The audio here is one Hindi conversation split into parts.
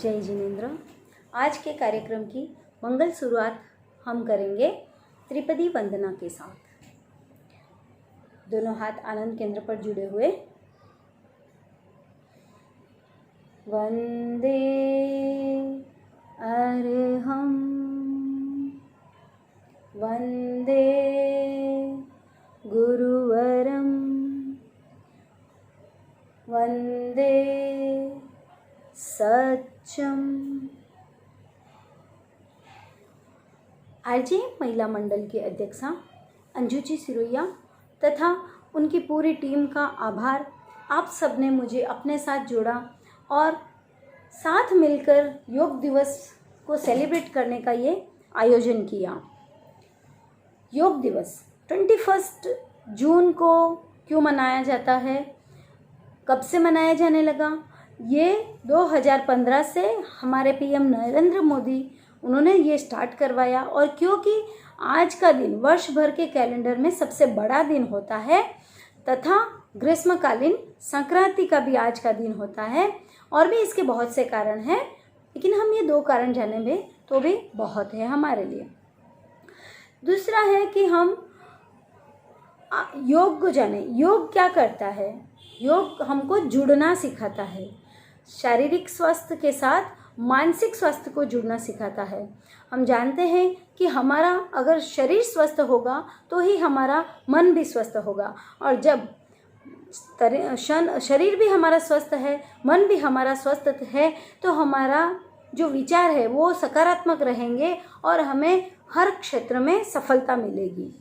जय जिनेन्द्र। आज के कार्यक्रम की मंगल शुरुआत हम करेंगे त्रिपदी वंदना के साथ। दोनों हाथ आनंद केंद्र पर जुड़े हुए। वंदे अरहम वंदे गुरुवरम वंदे सत्यम। आरजे महिला मंडल की अध्यक्षा अंजू जी सिरोया तथा उनकी पूरी टीम का आभार। आप सब ने मुझे अपने साथ जोड़ा और साथ मिलकर योग दिवस को सेलिब्रेट करने का ये आयोजन किया। योग दिवस 21 जून को क्यों मनाया जाता है, कब से मनाया जाने लगा? ये 2015 से हमारे पीएम नरेंद्र मोदी उन्होंने ये स्टार्ट करवाया। और क्योंकि आज का दिन वर्ष भर के कैलेंडर में सबसे बड़ा दिन होता है तथा ग्रीष्मकालीन संक्रांति का भी आज का दिन होता है, और भी इसके बहुत से कारण हैं, लेकिन हम ये 2 कारण जानेंगे तो भी बहुत है हमारे लिए। दूसरा है कि हम योग को जाने। योग क्या करता है? योग हमको जुड़ना सिखाता है, शारीरिक स्वास्थ्य के साथ मानसिक स्वास्थ्य को जुड़ना सिखाता है। हम जानते हैं कि हमारा अगर शरीर स्वस्थ होगा तो ही हमारा मन भी स्वस्थ होगा, और जब शरीर भी हमारा स्वस्थ है, मन भी हमारा स्वस्थ है, तो हमारा जो विचार है वो सकारात्मक रहेंगे और हमें हर क्षेत्र में सफलता मिलेगी।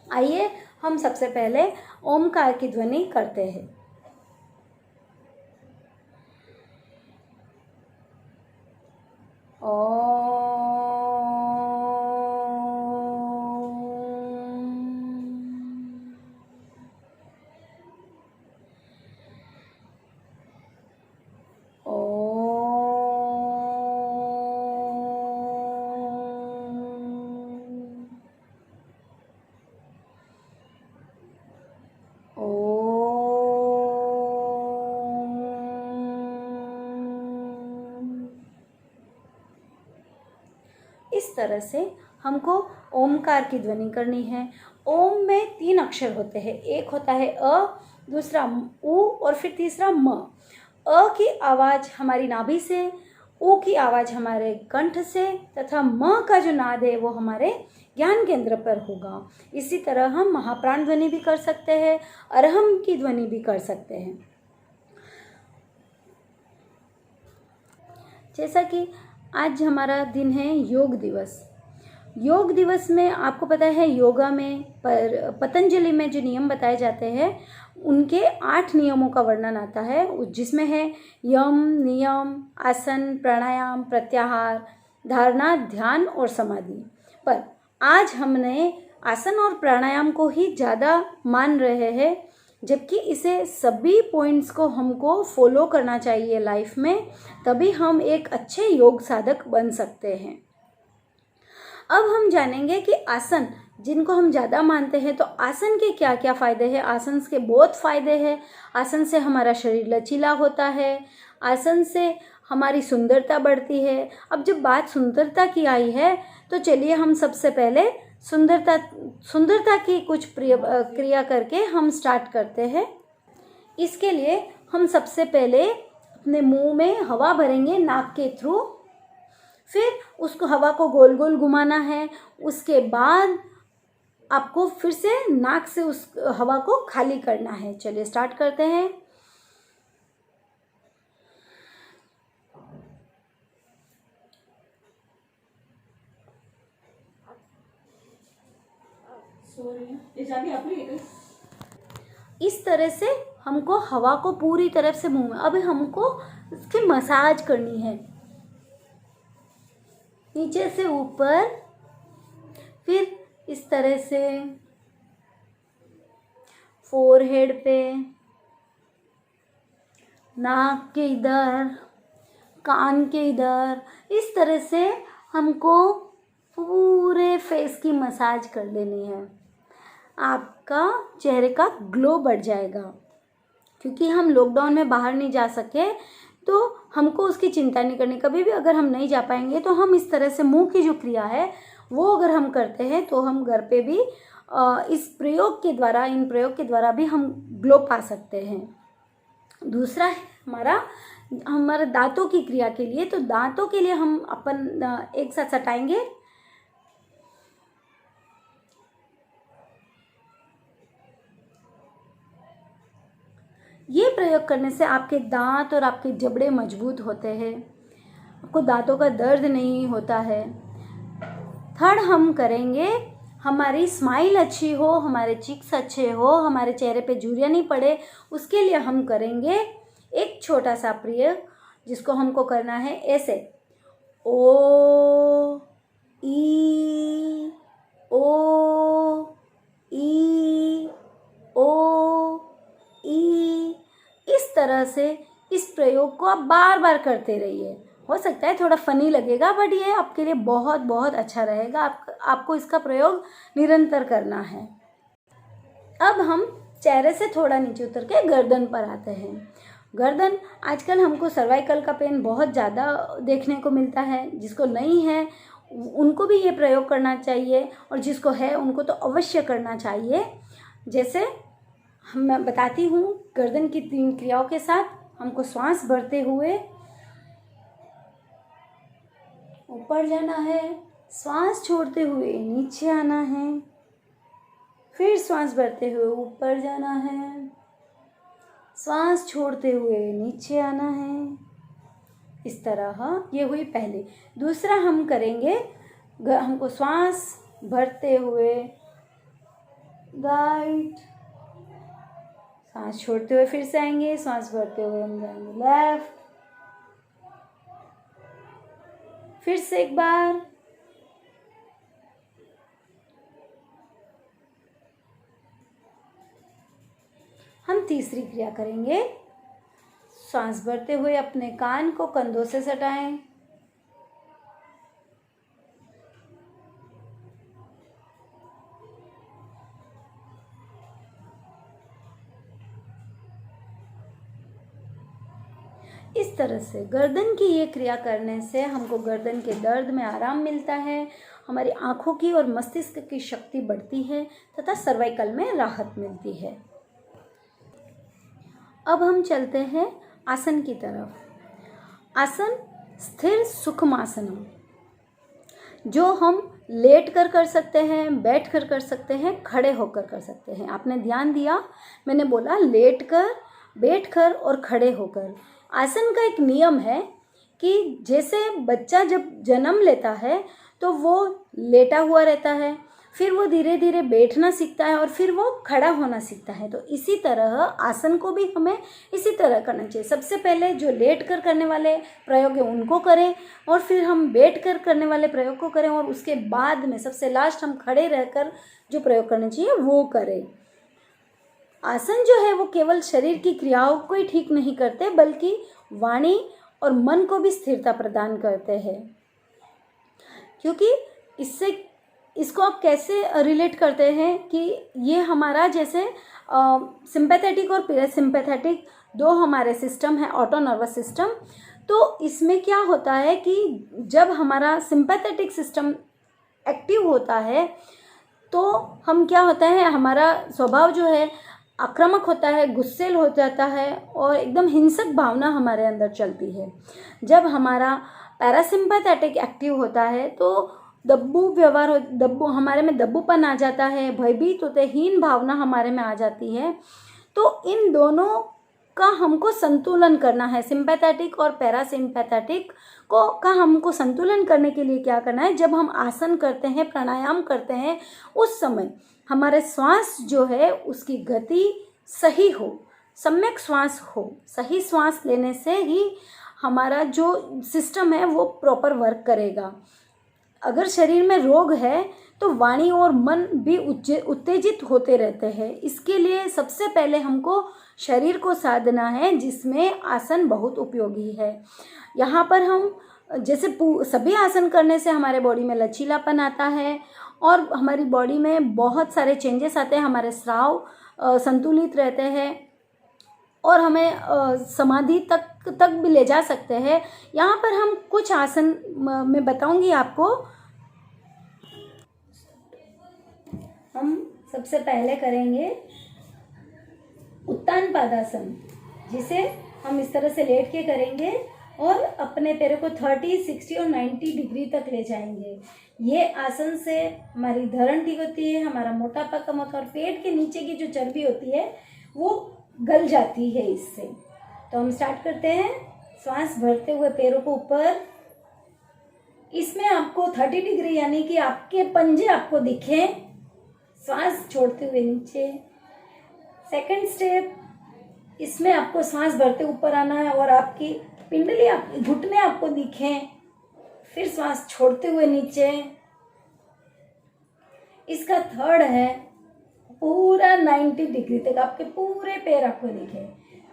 आइए हम सबसे पहले ओमकार की ध्वनि करते हैं। इस तरह से हमको ओमकार की ध्वनि करनी है। ओम में 3 अक्षर होते हैं, एक होता है अ, दूसरा उ और फिर तीसरा म। अ की आवाज़ हमारी नाभि से, उ की आवाज़ हमारे कंठ से तथा म का जो नाद है वो हमारे ज्ञान केंद्र पर होगा। इसी तरह हम महाप्राण ध्वनि भी कर सकते हैं, अरहम की ध्वनि भी कर सकते हैं। जैसा कि आज हमारा दिन है योग दिवस। योग दिवस में आपको पता है योगा में पतंजलि में जो नियम बताए जाते हैं उनके 8 नियमों का वर्णन आता है, जिसमें है यम, नियम, आसन, प्राणायाम, प्रत्याहार, धारणा, ध्यान और समाधि। पर आज हमने आसन और प्राणायाम को ही ज़्यादा मान रहे हैं, जबकि इसे सभी पॉइंट्स को हमको फॉलो करना चाहिए लाइफ में, तभी हम एक अच्छे योग साधक बन सकते हैं। अब हम जानेंगे कि आसन जिनको हम ज़्यादा मानते हैं, तो आसन के क्या क्या फ़ायदे हैं। आसन के बहुत फ़ायदे हैं। आसन से हमारा शरीर लचीला होता है, आसन से हमारी सुंदरता बढ़ती है। अब जब बात सुंदरता की आई है तो चलिए हम सबसे पहले सुंदरता की कुछ क्रिया करके हम स्टार्ट करते हैं। इसके लिए हम सबसे पहले अपने मुंह में हवा भरेंगे नाक के थ्रू, फिर उसको हवा को गोल गोल घुमाना है। उसके बाद आपको फिर से नाक से उस हवा को खाली करना है। चलिए स्टार्ट करते हैं। इस तरह से हमको हवा को पूरी तरफ से मुंह में, अब हमको इसकी मसाज करनी है नीचे से ऊपर, फिर इस तरह से फोरहेड पे, नाक के इधर, कान के इधर, इस तरह से हमको पूरे फेस की मसाज कर लेनी है। आपका चेहरे का ग्लो बढ़ जाएगा। क्योंकि हम लॉकडाउन में बाहर नहीं जा सके, तो हमको उसकी चिंता नहीं करनी। कभी भी अगर हम नहीं जा पाएंगे तो हम इस तरह से मुंह की जो क्रिया है वो अगर हम करते हैं तो हम घर पे भी इस प्रयोग के द्वारा, इन प्रयोग के द्वारा भी हम ग्लो पा सकते हैं। दूसरा है हमारे दांतों की क्रिया के लिए। तो दांतों के लिए हम अपन एक साथ सटाएंगे। ये प्रयोग करने से आपके दांत और आपके जबड़े मजबूत होते हैं, आपको दांतों का दर्द नहीं होता है। थर्ड हम करेंगे, हमारी स्माइल अच्छी हो, हमारे चिक्स अच्छे हो, हमारे चेहरे पे झुर्रियाँ नहीं पड़े, उसके लिए हम करेंगे एक छोटा सा प्रयोग जिसको हमको करना है ऐसे, ओ ई ओ ई ओ ई। इस तरह से इस प्रयोग को आप बार बार करते रहिए। हो सकता है थोड़ा फनी लगेगा, बट ये आपके लिए बहुत बहुत अच्छा रहेगा। आपको इसका प्रयोग निरंतर करना है। अब हम चेहरे से थोड़ा नीचे उतर के गर्दन पर आते हैं। गर्दन, आजकल हमको सर्वाइकल का पेन बहुत ज़्यादा देखने को मिलता है। जिसको नहीं है उनको भी ये प्रयोग करना चाहिए, और जिसको है उनको तो अवश्य करना चाहिए। जैसे मैं बताती हूँ, गर्दन की 3 क्रियाओं के साथ हमको श्वास भरते हुए ऊपर जाना है, श्वास छोड़ते हुए नीचे आना है, फिर श्वास भरते हुए ऊपर जाना है, श्वास छोड़ते हुए नीचे आना है। इस तरह ये हुई पहली। दूसरा हम करेंगे, हमको श्वास भरते हुए राइट, सांस छोड़ते हुए फिर से आएंगे, सांस भरते हुए हम जाएंगे लेफ्ट, फिर से एक बार, हम तीसरी क्रिया करेंगे। सांस भरते हुए अपने कान को कंधों से सटाएं, इस तरह से गर्दन की ये क्रिया करने से हमको गर्दन के दर्द में आराम मिलता है, हमारी आँखों की और मस्तिष्क की शक्ति बढ़ती है तथा सर्वाइकल में राहत मिलती है। अब हम चलते हैं आसन की तरफ। आसन स्थिर सुखमासनम, जो हम लेट कर सकते हैं, बैठ कर सकते हैं, खड़े होकर कर सकते हैं। आपने ध्यान दिया, मैंने बोला लेट कर, बैठ कर और खड़े होकर। आसन का एक नियम है कि जैसे बच्चा जब जन्म लेता है तो वो लेटा हुआ रहता है, फिर वो धीरे धीरे बैठना सीखता है और फिर वो खड़ा होना सीखता है। तो इसी तरह आसन को भी हमें इसी तरह करना चाहिए। सबसे पहले जो लेट कर करने वाले प्रयोग है उनको करें, और फिर हम बैठ कर करने वाले प्रयोग को करें, और उसके बाद में सबसे लास्ट हम खड़े रहकर जो प्रयोग करने चाहिए वो करें। आसन जो है वो केवल शरीर की क्रियाओं को ही ठीक नहीं करते, बल्कि वाणी और मन को भी स्थिरता प्रदान करते हैं। क्योंकि इसको आप कैसे रिलेट करते हैं कि ये हमारा जैसे सिंपैथेटिक और पैरासिम्पैथेटिक 2 हमारे सिस्टम है, ऑटो नर्वस सिस्टम। तो इसमें क्या होता है कि जब हमारा सिंपैथेटिक सिस्टम एक्टिव होता है तो हम क्या होता है, हमारा स्वभाव जो है आक्रामक होता है, गुस्सेल हो जाता है और एकदम हिंसक भावना हमारे अंदर चलती है। जब हमारा पैरासिम्पैथेटिक एक्टिव होता है तो हमारे में दब्बूपन आ जाता है, भयभीत होते, हीन भावना हमारे में आ जाती है। तो इन दोनों का हमको संतुलन करना है। सिंपैथेटिक और पैरासिम्पैथेटिक का हमको संतुलन करने के लिए क्या करना है, जब हम आसन करते हैं, प्राणायाम करते हैं, उस समय हमारे श्वास जो है उसकी गति सही हो, सम्यक श्वास हो। सही श्वास लेने से ही हमारा जो सिस्टम है वो प्रॉपर वर्क करेगा। अगर शरीर में रोग है तो वाणी और मन भी उत्तेजित होते रहते हैं। इसके लिए सबसे पहले हमको शरीर को साधना है, जिसमें आसन बहुत उपयोगी है। यहाँ पर हम जैसे सभी आसन करने से हमारे बॉडी में लचीलापन आता है और हमारी बॉडी में बहुत सारे चेंजेस आते हैं। हमारे स्राव संतुलित रहते हैं, और हमें समाधि तक भी ले जा सकते हैं। यहाँ पर हम कुछ आसन मैं बताऊंगी आपको। हम सबसे पहले करेंगे उत्तान पादासन, जिसे हम इस तरह से लेट के करेंगे और अपने पैरों को 30, 60 और 90 डिग्री तक ले जाएंगे। ये आसन से हमारी धरण ठीक होती है, हमारा मोटापा कम होता है और पेट के नीचे की जो चर्बी होती है वो गल जाती है इससे। तो हम स्टार्ट करते हैं। श्वास भरते हुए पैरों को ऊपर, इसमें आपको 30 डिग्री यानी कि आपके पंजे आपको दिखें। श्वास छोड़ते हुए नीचे। सेकंड स्टेप, इसमें आपको सांस भरते ऊपर आना है और आपकी पिंडली, आपके घुटने आपको दिखें। फिर सांस छोड़ते हुए नीचे। इसका थर्ड है पूरा 90 डिग्री तक आपके पूरे पैर आपको दिखे।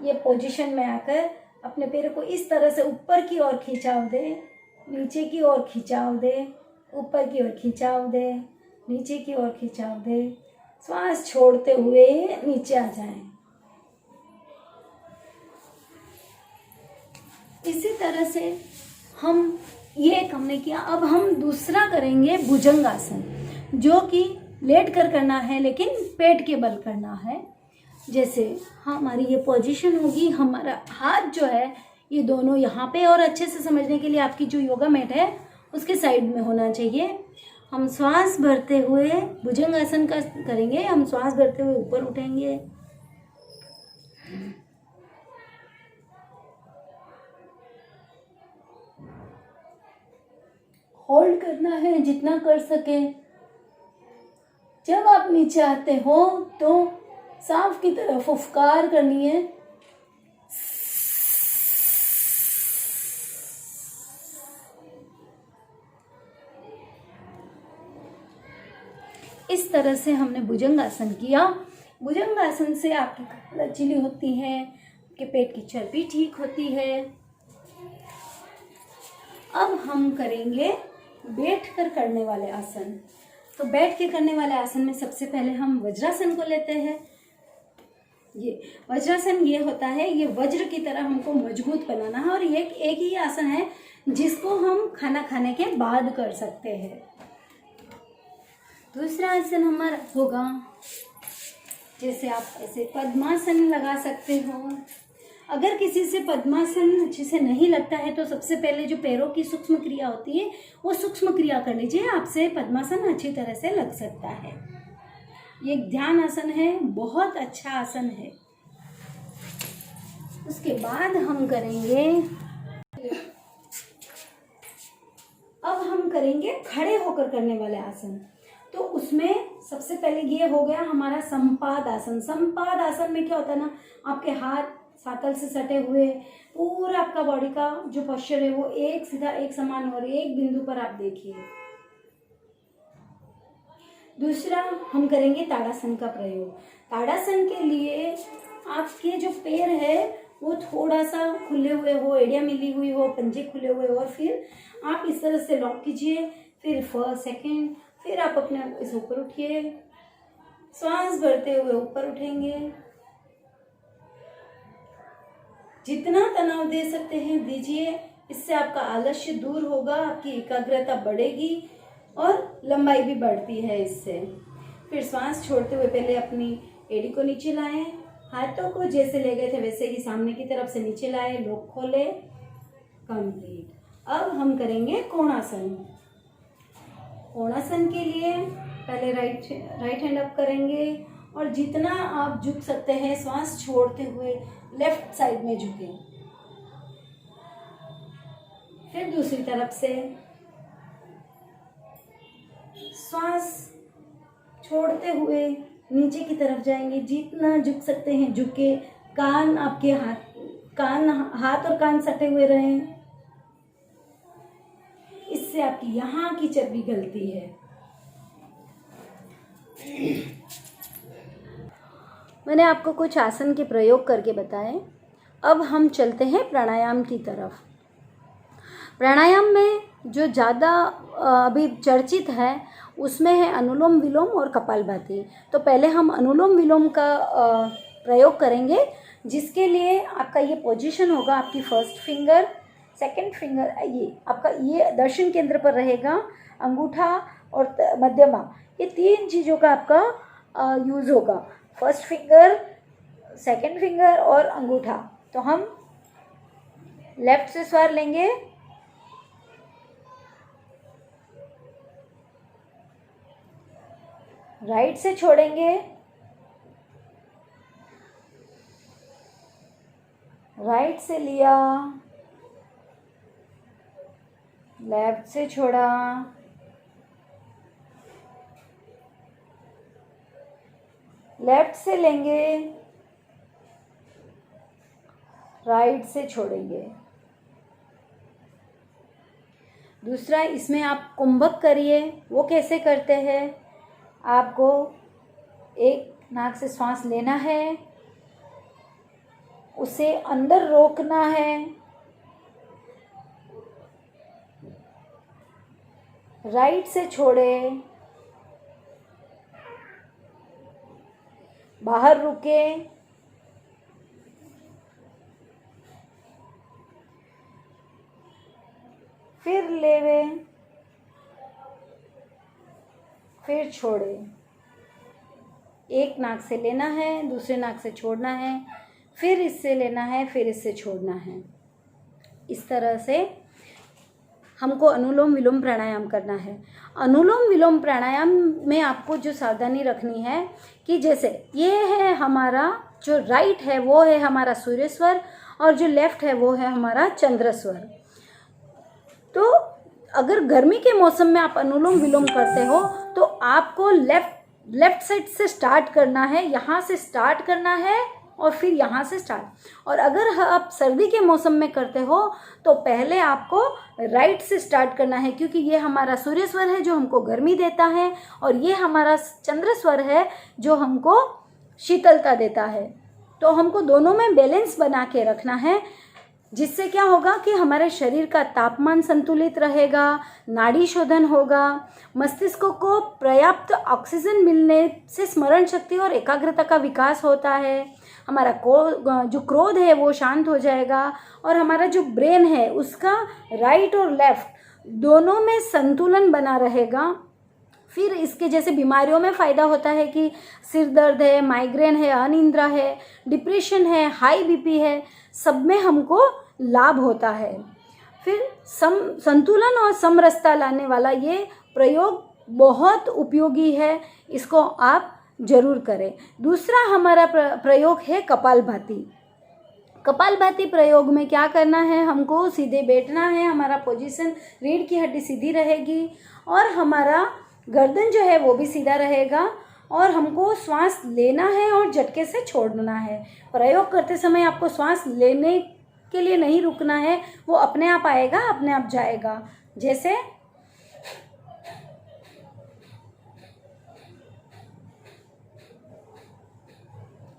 ये पोजीशन में आकर अपने पैरों को इस तरह से ऊपर की ओर खिंचाव दे, नीचे की ओर खिंचाव दे, ऊपर की ओर खिंचाव दे, नीचे की ओर खिंचाव दे। श्वास छोड़ते हुए नीचे आ जाएं। इसी तरह से हम ये एक हमने किया। अब हम दूसरा करेंगे भुजंगासन, जो कि लेट कर करना है लेकिन पेट के बल करना है। जैसे हमारी ये पोजीशन होगी, हमारा हाथ जो है ये दोनों यहाँ पे, और अच्छे से समझने के लिए आपकी जो योगा मैट है उसके साइड में होना चाहिए। हम श्वास भरते हुए भुजंगासन का करेंगे। हम श्वास भरते हुए ऊपर उठेंगे, होल्ड करना है जितना कर सके। जब आप नीचे आते हो तो सांप की तरह फुफकार करनी है। इस तरह से हमने भुजंगासन किया। भुजंगासन से आपकी कमर लचीली होती है, आपके पेट की चर्बी ठीक होती है। अब हम करेंगे बैठकर करने वाले आसन। तो बैठ के करने वाले आसन में सबसे पहले हम वज्रासन को लेते हैं। ये वज्रासन ये होता है, ये वज्र की तरह हमको मजबूत बनाना है और ये एक ही आसन है जिसको हम खाना खाने के बाद कर सकते हैं। दूसरा आसन हमारा होगा, जैसे आप ऐसे पद्मासन लगा सकते हो। अगर किसी से पद्मासन अच्छे से नहीं लगता है तो सबसे पहले जो पैरों की सूक्ष्म क्रिया होती है वो सूक्ष्म क्रिया कर लीजिए, आपसे पद्मासन अच्छी तरह से लग सकता है। ये एक ध्यान आसन है, बहुत अच्छा आसन है। उसके बाद हम करेंगे, अब हम करेंगे खड़े होकर करने वाले आसन। तो उसमें सबसे पहले ये हो गया हमारा संपाद आसन। संपाद आसन में क्या होता है ना, आपके हाथ सातल से सटे हुए, पूरा आपका बॉडी का जो पोस्चर है वो एक सीधा एक समान और एक बिंदु पर आप देखिए। दूसरा हम करेंगे ताड़ासन का प्रयोग। ताड़ासन के लिए आपके जो पैर है वो थोड़ा सा खुले हुए हो, एड़ियाँ मिली हुई हो, पंजे खुले हुए हो, और फिर आप इस तरह से लॉक कीजिए। फिर फर्स्ट सेकेंड, फिर आप अपने इस ऊपर उठिए, श्वास भरते हुए ऊपर उठेंगे। जितना तनाव दे सकते हैं दीजिए, इससे आपका आलस्य दूर होगा, आपकी एकाग्रता बढ़ेगी और लंबाई भी बढ़ती है इससे। फिर श्वास छोड़ते हुए पहले अपनी एड़ी को नीचे लाएं, हाथों को जैसे ले गए थे वैसे ही सामने की तरफ से नीचे लाए, लोग खोले, कंप्लीट। अब हम करेंगे कोणासन। कोणासन के लिए पहले राइट हैंड अप करेंगे और जितना आप झुक सकते हैं श्वास छोड़ते हुए लेफ्ट साइड में झुकें। फिर दूसरी तरफ से श्वास छोड़ते हुए नीचे की तरफ जाएंगे, जितना झुक सकते हैं झुके। कान आपके हाथ और कान सटे हुए रहें, इससे आपकी यहाँ की चर्बी गलती है। मैंने आपको कुछ आसन के प्रयोग करके बताए। अब हम चलते हैं प्राणायाम की तरफ। प्राणायाम में जो ज़्यादा अभी चर्चित है उसमें है अनुलोम विलोम और कपालभाति। तो पहले हम अनुलोम विलोम का प्रयोग करेंगे। जिसके लिए आपका ये पोजीशन होगा, आपकी फर्स्ट फिंगर, सेकंड फिंगर, ये आपका ये दर्शन केंद्र पर रहेगा, अंगूठा और मध्यमा, ये 3 चीज़ों का आपका यूज़ होगा, फर्स्ट फिंगर, सेकंड फिंगर और अंगूठा। तो हम लेफ्ट से स्वर लेंगे, राइट से छोड़ेंगे, राइट से लिया, लेफ्ट से छोड़ा, लेफ्ट से लेंगे, राइट से छोड़ेंगे। दूसरा, इसमें आप कुंभक करिए। वो कैसे करते हैं? आपको एक नाक से श्वास लेना है, उसे अंदर रोकना है, राइट से छोड़े, बाहर रुके, फिर लेवे, फिर छोड़े। एक नाक से लेना है, दूसरे नाक से छोड़ना है, फिर इससे लेना है, फिर इससे छोड़ना है। इस तरह से हमको अनुलोम विलोम प्राणायाम करना है। अनुलोम विलोम प्राणायाम में आपको जो सावधानी रखनी है कि जैसे ये है हमारा जो राइट है वो है हमारा सूर्य स्वर और जो लेफ्ट है वो है हमारा चंद्र स्वर। तो अगर गर्मी के मौसम में आप अनुलोम विलोम करते हो तो आपको लेफ्ट साइड से स्टार्ट करना है, यहाँ से स्टार्ट करना है और फिर यहाँ से स्टार्ट। और अगर आप सर्दी के मौसम में करते हो तो पहले आपको राइट से स्टार्ट करना है, क्योंकि ये हमारा सूर्य स्वर है जो हमको गर्मी देता है और ये हमारा चंद्र स्वर है जो हमको शीतलता देता है। तो हमको दोनों में बैलेंस बना के रखना है, जिससे क्या होगा कि हमारे शरीर का तापमान संतुलित रहेगा, नाड़ी शोधन होगा, मस्तिष्क को पर्याप्त ऑक्सीजन मिलने से स्मरण शक्ति और एकाग्रता का विकास होता है, हमारा जो क्रोध है वो शांत हो जाएगा और हमारा जो ब्रेन है उसका राइट और लेफ्ट दोनों में संतुलन बना रहेगा। फिर इसके जैसे बीमारियों में फ़ायदा होता है कि सिर दर्द है, माइग्रेन है, अनिद्रा है, डिप्रेशन है, हाई बीपी है, सब में हमको लाभ होता है। फिर संतुलन और समरसता लाने वाला ये प्रयोग बहुत उपयोगी है, इसको आप जरूर करें। दूसरा हमारा प्रयोग है कपालभाति। कपालभाति प्रयोग में क्या करना है, हमको सीधे बैठना है, हमारा पोजीशन रीढ़ की हड्डी सीधी रहेगी और हमारा गर्दन जो है वो भी सीधा रहेगा और हमको श्वास लेना है और झटके से छोड़ना है। प्रयोग करते समय आपको श्वास लेने के लिए नहीं रुकना है, वो अपने आप आएगा, अपने आप जाएगा। जैसे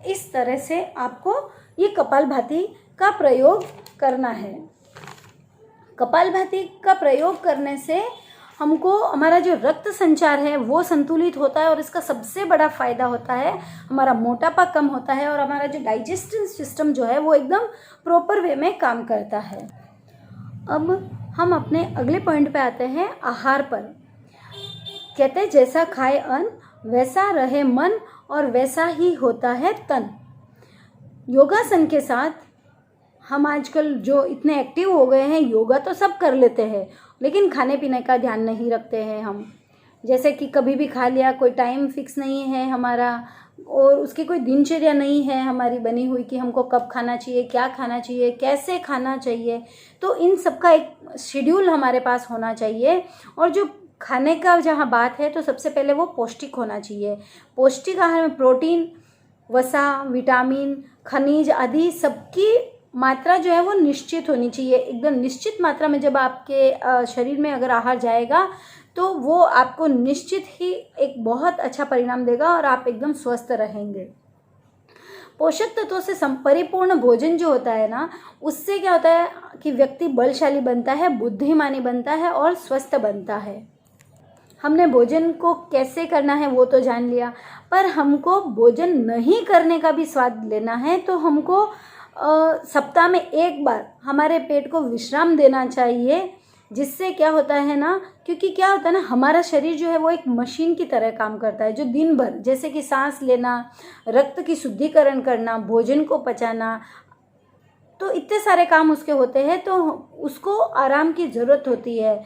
इस तरह से आपको ये कपालभाति का प्रयोग करना है। कपालभाति का प्रयोग करने से हमको हमारा जो रक्त संचार है वो संतुलित होता है और इसका सबसे बड़ा फ़ायदा होता है हमारा मोटापा कम होता है और हमारा जो डाइजेस्टिव सिस्टम जो है वो एकदम प्रॉपर वे में काम करता है। अब हम अपने अगले पॉइंट पे आते हैं, आहार पर। कहते हैं जैसा खाए अन्न वैसा रहे मन और वैसा ही होता है तन। योगासन के साथ हम आजकल जो इतने एक्टिव हो गए हैं, योगा तो सब कर लेते हैं लेकिन खाने पीने का ध्यान नहीं रखते हैं हम। जैसे कि कभी भी खा लिया, कोई टाइम फिक्स नहीं है हमारा और उसकी कोई दिनचर्या नहीं है हमारी बनी हुई कि हमको कब खाना चाहिए, क्या खाना चाहिए, कैसे खाना चाहिए। तो इन सब का एक शेड्यूल हमारे पास होना चाहिए। और जो खाने का जहाँ बात है तो सबसे पहले वो पौष्टिक होना चाहिए। पौष्टिक आहार में प्रोटीन, वसा, विटामिन, खनिज आदि सबकी मात्रा जो है वो निश्चित होनी चाहिए। एकदम निश्चित मात्रा में जब आपके शरीर में अगर आहार जाएगा तो वो आपको निश्चित ही एक बहुत अच्छा परिणाम देगा और आप एकदम स्वस्थ रहेंगे। पोषक तत्वों से परिपूर्ण भोजन जो होता है ना, उससे क्या होता है कि व्यक्ति बलशाली बनता है, बुद्धिमानी बनता है और स्वस्थ बनता है। हमने भोजन को कैसे करना है वो तो जान लिया, पर हमको भोजन नहीं करने का भी स्वाद लेना है तो हमको सप्ताह में एक बार हमारे पेट को विश्राम देना चाहिए। जिससे क्या होता है ना, क्योंकि क्या होता है ना, हमारा शरीर जो है वो एक मशीन की तरह काम करता है, जो दिन भर जैसे कि सांस लेना, रक्त की शुद्धिकरण करना, भोजन को पचाना, तो इतने सारे काम उसके होते हैं, तो उसको आराम की ज़रूरत होती है।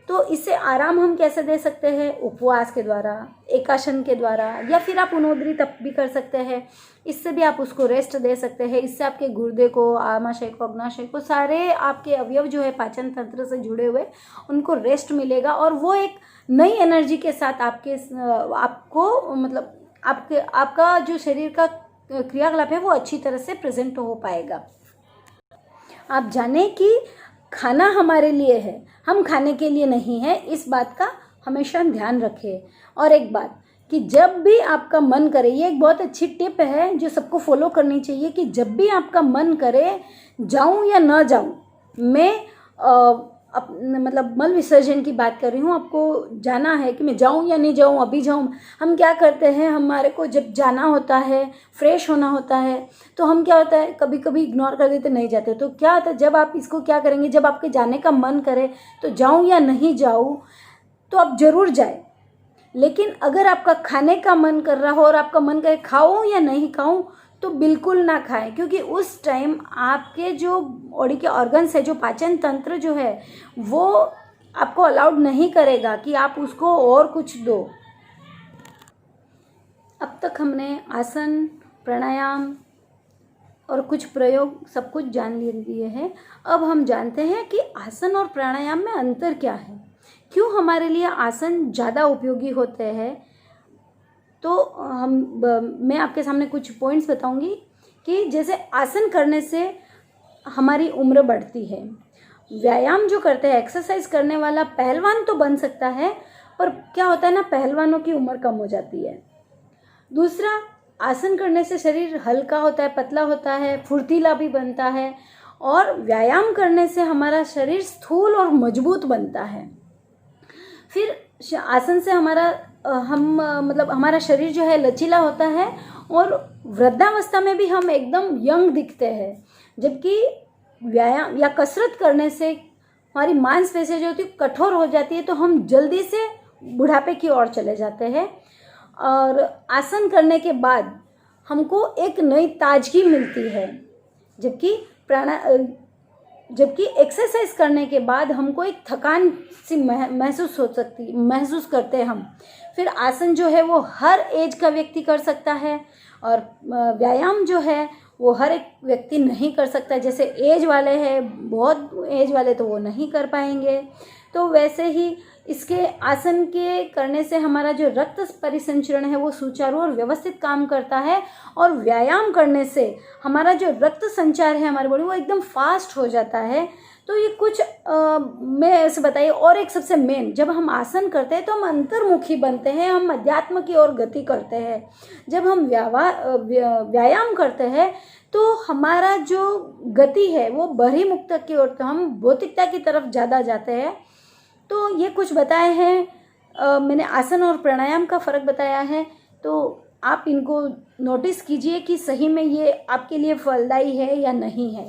तो इससे आराम हम कैसे दे सकते हैं? उपवास के द्वारा, एकासन के द्वारा, या फिर आप उनोदरी तप भी कर सकते हैं। इससे भी आप उसको रेस्ट दे सकते हैं। इससे आपके गुर्दे को, आमाशय को, अग्नाशय को, सारे आपके अवयव जो है पाचन तंत्र से जुड़े हुए, उनको रेस्ट मिलेगा और वो एक नई एनर्जी के साथ आपको मतलब आपका जो शरीर का क्रियाकलाप है वो अच्छी तरह से प्रेजेंट हो पाएगा। आप जाने कि खाना हमारे लिए है, हम खाने के लिए नहीं है, इस बात का हमेशा ध्यान रखें। और एक बात कि जब भी आपका मन करे, ये एक बहुत अच्छी टिप है जो सबको फॉलो करनी चाहिए, कि जब भी आपका मन करे, जाऊं या ना जाऊं, मैं मतलब मल विसर्जन की बात कर रही हूँ, आपको जाना है कि मैं जाऊँ या नहीं जाऊँ, अभी जाऊँ। हम क्या करते हैं, हमारे को जब जाना होता है, फ्रेश होना होता है, तो हम क्या होता है कभी कभी इग्नोर कर देते, नहीं जाते। तो क्या होता है, जब आप इसको क्या करेंगे, जब आपके जाने का मन करे तो जाऊँ या नहीं जाऊँ, तो आप ज़रूर जाए। लेकिन अगर आपका खाने का मन कर रहा हो और आपका मन करे खाऊं या नहीं खाऊं, तो बिल्कुल ना खाएं, क्योंकि उस टाइम आपके जो बॉडी के ऑर्गन्स है, जो पाचन तंत्र जो है, वो आपको अलाउड नहीं करेगा कि आप उसको और कुछ दो। अब तक हमने आसन, प्राणायाम और कुछ प्रयोग सब कुछ जान लिए हैं। अब हम जानते हैं कि आसन और प्राणायाम में अंतर क्या है, क्यों हमारे लिए आसन ज़्यादा उपयोगी होते हैं। तो मैं आपके सामने कुछ पॉइंट्स बताऊंगी कि जैसे आसन करने से हमारी उम्र बढ़ती है। व्यायाम जो करते हैं, एक्सरसाइज करने वाला पहलवान तो बन सकता है, पर क्या होता है ना, पहलवानों की उम्र कम हो जाती है। दूसरा, आसन करने से शरीर हल्का होता है, पतला होता है, फुर्तीला भी बनता है। और व्यायाम करने से हमारा शरीर स्थूल और मजबूत बनता है। फिर आसन से हमारा शरीर जो है लचीला होता है और वृद्धावस्था में भी हम एकदम यंग दिखते हैं। जबकि व्यायाम या कसरत करने से हमारी मांसपेशियां जो होती है कठोर हो जाती है, तो हम जल्दी से बुढ़ापे की ओर चले जाते हैं। और आसन करने के बाद हमको एक नई ताजगी मिलती है, जबकि एक्सरसाइज करने के बाद हमको एक थकान सी महसूस करते हैं हम। फिर आसन जो है वो हर एज का व्यक्ति कर सकता है, और व्यायाम जो है वो हर एक व्यक्ति नहीं कर सकता। जैसे एज वाले हैं, बहुत एज वाले तो वो नहीं कर पाएंगे। तो वैसे ही इसके आसन के करने से हमारा जो रक्त परिसंचरण है वो सुचारू और व्यवस्थित काम करता है, और व्यायाम करने से हमारा जो रक्त संचार है हमारी बॉडी वो एकदम फास्ट हो जाता है। तो ये कुछ मैं ऐसे बताइए। और एक सबसे मेन, जब हम आसन करते हैं तो हम अंतर्मुखी बनते हैं, हम अध्यात्म की ओर गति करते हैं। जब हम व्यायाम करते हैं तो हमारा जो गति है वो बहिर्मुक्त की ओर, तो हम भौतिकता की तरफ ज़्यादा जाते हैं। तो ये कुछ बताए हैं मैंने, आसन और प्राणायाम का फ़र्क बताया है। तो आप इनको नोटिस कीजिए कि सही में ये आपके लिए फलदायी है या नहीं है।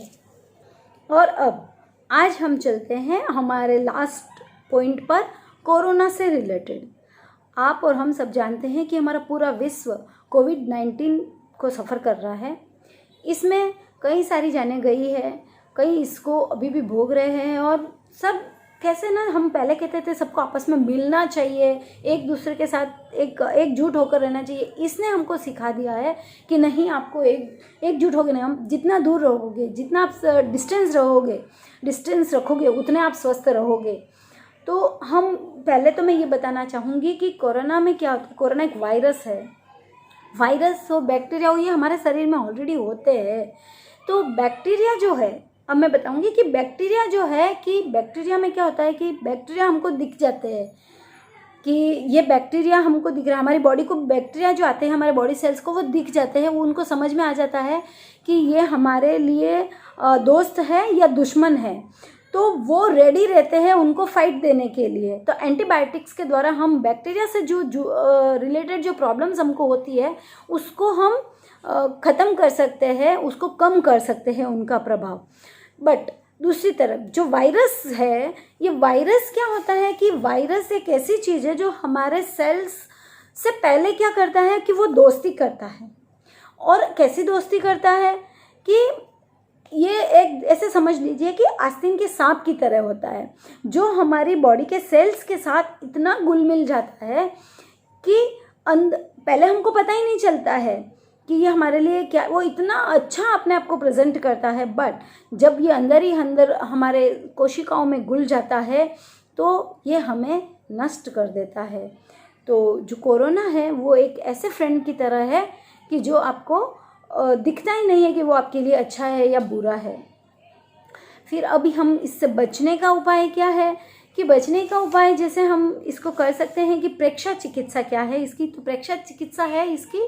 और अब आज हम चलते हैं हमारे लास्ट पॉइंट पर, कोरोना से रिलेटेड। आप और हम सब जानते हैं कि हमारा पूरा विश्व कोविड-19 को सफ़र कर रहा है। इसमें कई सारी जानें गई है, कई इसको अभी भी भोग रहे हैं। और सब कैसे ना, हम पहले कहते थे सबको आपस में मिलना चाहिए, एक दूसरे के साथ एकजुट होकर रहना चाहिए। इसने हमको सिखा दिया है कि नहीं, आपको एकजुट होकर नहीं, हम जितना दूर रहोगे, जितना आप डिस्टेंस रखोगे उतने आप स्वस्थ रहोगे। तो हम पहले तो मैं ये बताना चाहूँगी कि कोरोना में क्या होता है। कोरोना एक वायरस है, वायरस हो, बैक्टीरिया हो, ये हमारे शरीर में ऑलरेडी होते हैं। तो बैक्टीरिया जो है, अब मैं बताऊंगी कि बैक्टीरिया जो है, कि बैक्टीरिया में क्या होता है कि बैक्टीरिया हमको दिख जाते हैं कि ये बैक्टीरिया हमको दिख रहा है। हमारी बॉडी को बैक्टीरिया जो आते हैं, हमारे बॉडी सेल्स को वो दिख जाते हैं। वो उनको समझ में आ जाता है कि ये हमारे लिए दोस्त है या दुश्मन है। तो वो रेडी रहते हैं उनको फाइट देने के लिए। तो एंटीबायोटिक्स के द्वारा हम बैक्टीरिया से जो रिलेटेड जो प्रॉब्लम्स हमको होती है उसको हम ख़त्म कर सकते हैं, उसको कम कर सकते हैं उनका प्रभाव। बट दूसरी तरफ जो वायरस है, ये वायरस क्या होता है कि वायरस एक ऐसी चीज़ है जो हमारे सेल्स से पहले क्या करता है कि वो दोस्ती करता है। और कैसी दोस्ती करता है कि ये एक ऐसे समझ लीजिए कि आस्तीन के सांप की तरह होता है, जो हमारी बॉडी के सेल्स के साथ इतना घुल मिल जाता है कि पहले हमको पता ही नहीं चलता है कि ये हमारे लिए क्या, वो इतना अच्छा अपने आप को प्रेजेंट करता है। बट जब ये अंदर ही अंदर हमारे कोशिकाओं में घुल जाता है तो ये हमें नष्ट कर देता है। तो जो कोरोना है वो एक ऐसे फ्रेंड की तरह है कि जो आपको दिखता ही नहीं है कि वो आपके लिए अच्छा है या बुरा है। फिर अभी हम इससे बचने का उपाय क्या है कि बचने का उपाय जैसे हम इसको कर सकते हैं कि प्रेक्षा चिकित्सा क्या है इसकी। तो प्रेक्षा चिकित्सा है इसकी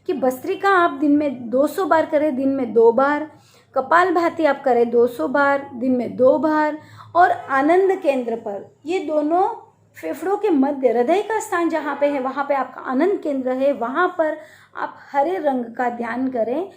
कि भस्त्रिका आप दिन में 200 बार करें, दिन में 2 बार। कपालभाति आप करें 200 बार, दिन में 2 बार। और आनंद केंद्र पर, ये दोनों फेफड़ों के मध्य हृदय का स्थान जहाँ पे है वहाँ पे आपका आनंद केंद्र है, वहाँ पर आप हरे रंग का ध्यान करें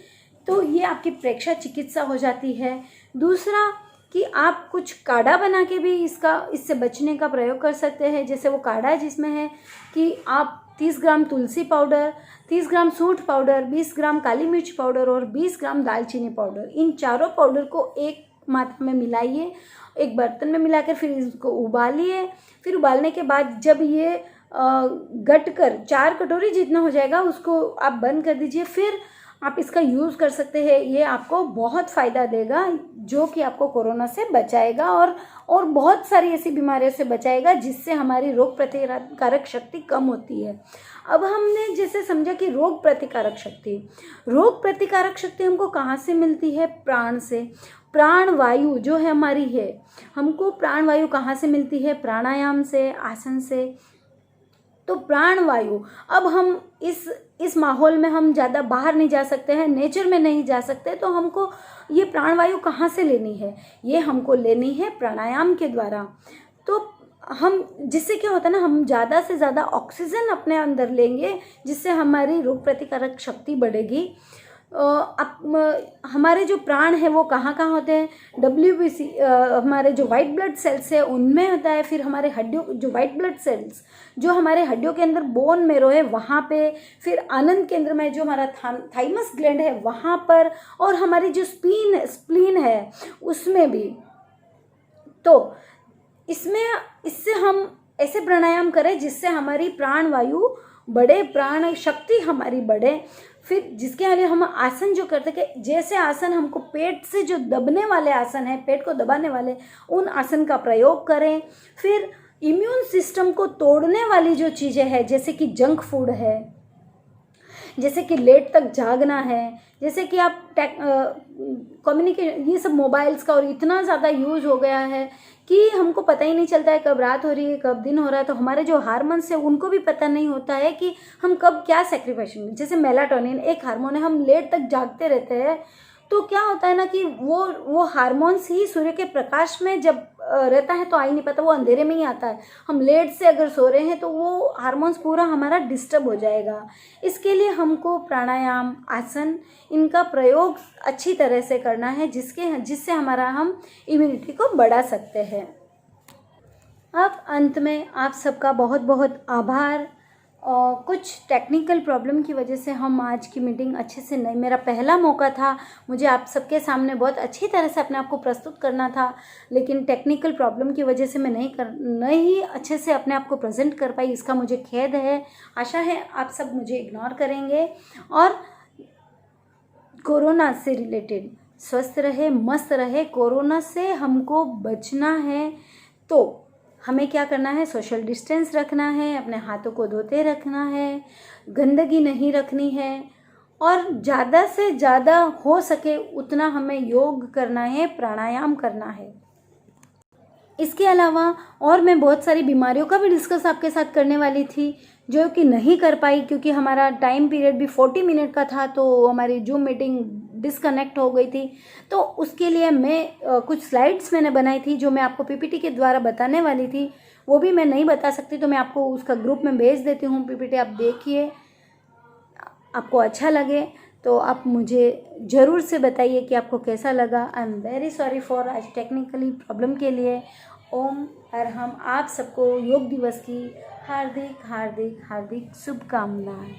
तो ये आपकी प्रेक्षा चिकित्सा हो जाती है। दूसरा कि आप कुछ काढ़ा बना के भी इससे बचने का प्रयोग कर सकते हैं। जैसे वो काढ़ा जिसमें है कि आप 30 ग्राम तुलसी पाउडर, 30 ग्राम सूंठ पाउडर, 20 ग्राम काली मिर्च पाउडर और 20 ग्राम दालचीनी पाउडर, इन चारों पाउडर को एक मात्रा में मिलाइए, एक बर्तन में मिलाकर फिर इसको उबालिए। फिर उबालने के बाद जब ये गट कर 4 कटोरी जितना हो जाएगा उसको आप बंद कर दीजिए। फिर आप इसका यूज़ कर सकते हैं। ये आपको बहुत फ़ायदा देगा जो कि आपको कोरोना से बचाएगा और बहुत सारी ऐसी बीमारियों से बचाएगा जिससे हमारी रोग प्रतिकारक शक्ति कम होती है। अब हमने जैसे समझा कि रोग प्रतिकारक शक्ति हमको कहाँ से मिलती है? प्राण से। प्राण वायु जो है हमारी है, हमको प्राण वायु कहाँ से मिलती है? प्राणायाम से, आसन से। तो प्राण वायु, अब हम इस माहौल में हम ज़्यादा बाहर नहीं जा सकते हैं, नेचर में नहीं जा सकते, तो हमको ये प्राण वायु कहाँ से लेनी है? ये हमको लेनी है प्राणायाम के द्वारा। तो हम जिससे क्या होता है ना, हम ज़्यादा से ज़्यादा ऑक्सीजन अपने अंदर लेंगे जिससे हमारी रोग प्रतिकारक शक्ति बढ़ेगी। हमारे जो प्राण है वो कहाँ कहाँ होते हैं? WBC हमारे जो वाइट ब्लड सेल्स है उनमें होता है। फिर हमारे हड्डियों जो वाइट ब्लड सेल्स जो हमारे हड्डियों के अंदर बोन मेरो है वहाँ पे, फिर आनंद केंद्र में जो हमारा थाइमस ग्लैंड है वहाँ पर, और हमारी जो स्प्लीन है उसमें भी। तो इससे हम ऐसे प्राणायाम करें जिससे हमारी प्राण वायु बढ़े, प्राण शक्ति हमारी बढ़े। फिर जिसके लिए हम आसन जो करते हैं, जैसे आसन हमको पेट से जो दबने वाले आसन है, पेट को दबाने वाले, उन आसन का प्रयोग करें। फिर इम्यून सिस्टम को तोड़ने वाली जो चीज़ें हैं जैसे कि जंक फूड है, जैसे कि लेट तक जागना है, जैसे कि आप कम्युनिकेशन, ये सब मोबाइल्स का और इतना ज़्यादा यूज हो गया है कि हमको पता ही नहीं चलता है कब रात हो रही है कब दिन हो रहा है। तो हमारे जो हार्मोन्स है उनको भी पता नहीं होता है कि हम कब क्या सेक्रीफाइस करें। जैसे मेलाटोनिन एक हार्मोन है, हम लेट तक जागते रहते हैं तो क्या होता है ना कि वो हार्मोन्स ही सूर्य के प्रकाश में जब रहता है तो आ ही नहीं पाता, वो अंधेरे में ही आता है। हम लेट से अगर सो रहे हैं तो वो हार्मोन्स पूरा हमारा डिस्टर्ब हो जाएगा। इसके लिए हमको प्राणायाम, आसन, इनका प्रयोग अच्छी तरह से करना है जिससे हमारा हम इम्यूनिटी को बढ़ा सकते हैं। अब अंत में आप सबका बहुत बहुत आभार। कुछ टेक्निकल प्रॉब्लम की वजह से हम आज की मीटिंग अच्छे से नहीं, मेरा पहला मौका था, मुझे आप सबके सामने बहुत अच्छी तरह से अपने आप को प्रस्तुत करना था, लेकिन टेक्निकल प्रॉब्लम की वजह से मैं नहीं अच्छे से अपने आप को प्रेजेंट कर पाई। इसका मुझे खेद है। आशा है आप सब मुझे इग्नोर करेंगे और कोरोना से रिलेटेड स्वस्थ रहे, मस्त रहे। कोरोना से हमको बचना है तो हमें क्या करना है? सोशल डिस्टेंस रखना है, अपने हाथों को धोते रखना है, गंदगी नहीं रखनी है और ज़्यादा से ज़्यादा हो सके उतना हमें योग करना है, प्राणायाम करना है। इसके अलावा और मैं बहुत सारी बीमारियों का भी डिस्कस आपके साथ करने वाली थी जो कि नहीं कर पाई क्योंकि हमारा टाइम पीरियड भी 40 मिनट का था, तो हमारी जूम मीटिंग डिसकनेक्ट हो गई थी। तो उसके लिए मैं कुछ स्लाइड्स मैंने बनाई थी जो मैं आपको पीपीटी के द्वारा बताने वाली थी, वो भी मैं नहीं बता सकती, तो मैं आपको उसका ग्रुप में भेज देती हूँ पीपीटी। आप देखिए, आपको अच्छा लगे तो आप मुझे ज़रूर से बताइए कि आपको कैसा लगा। I am very sorry for आज टेक्निकली प्रॉब्लम के लिए। ओम और हम आप सबको योग दिवस की हार्दिक हार्दिक हार्दिक शुभकामनाएं।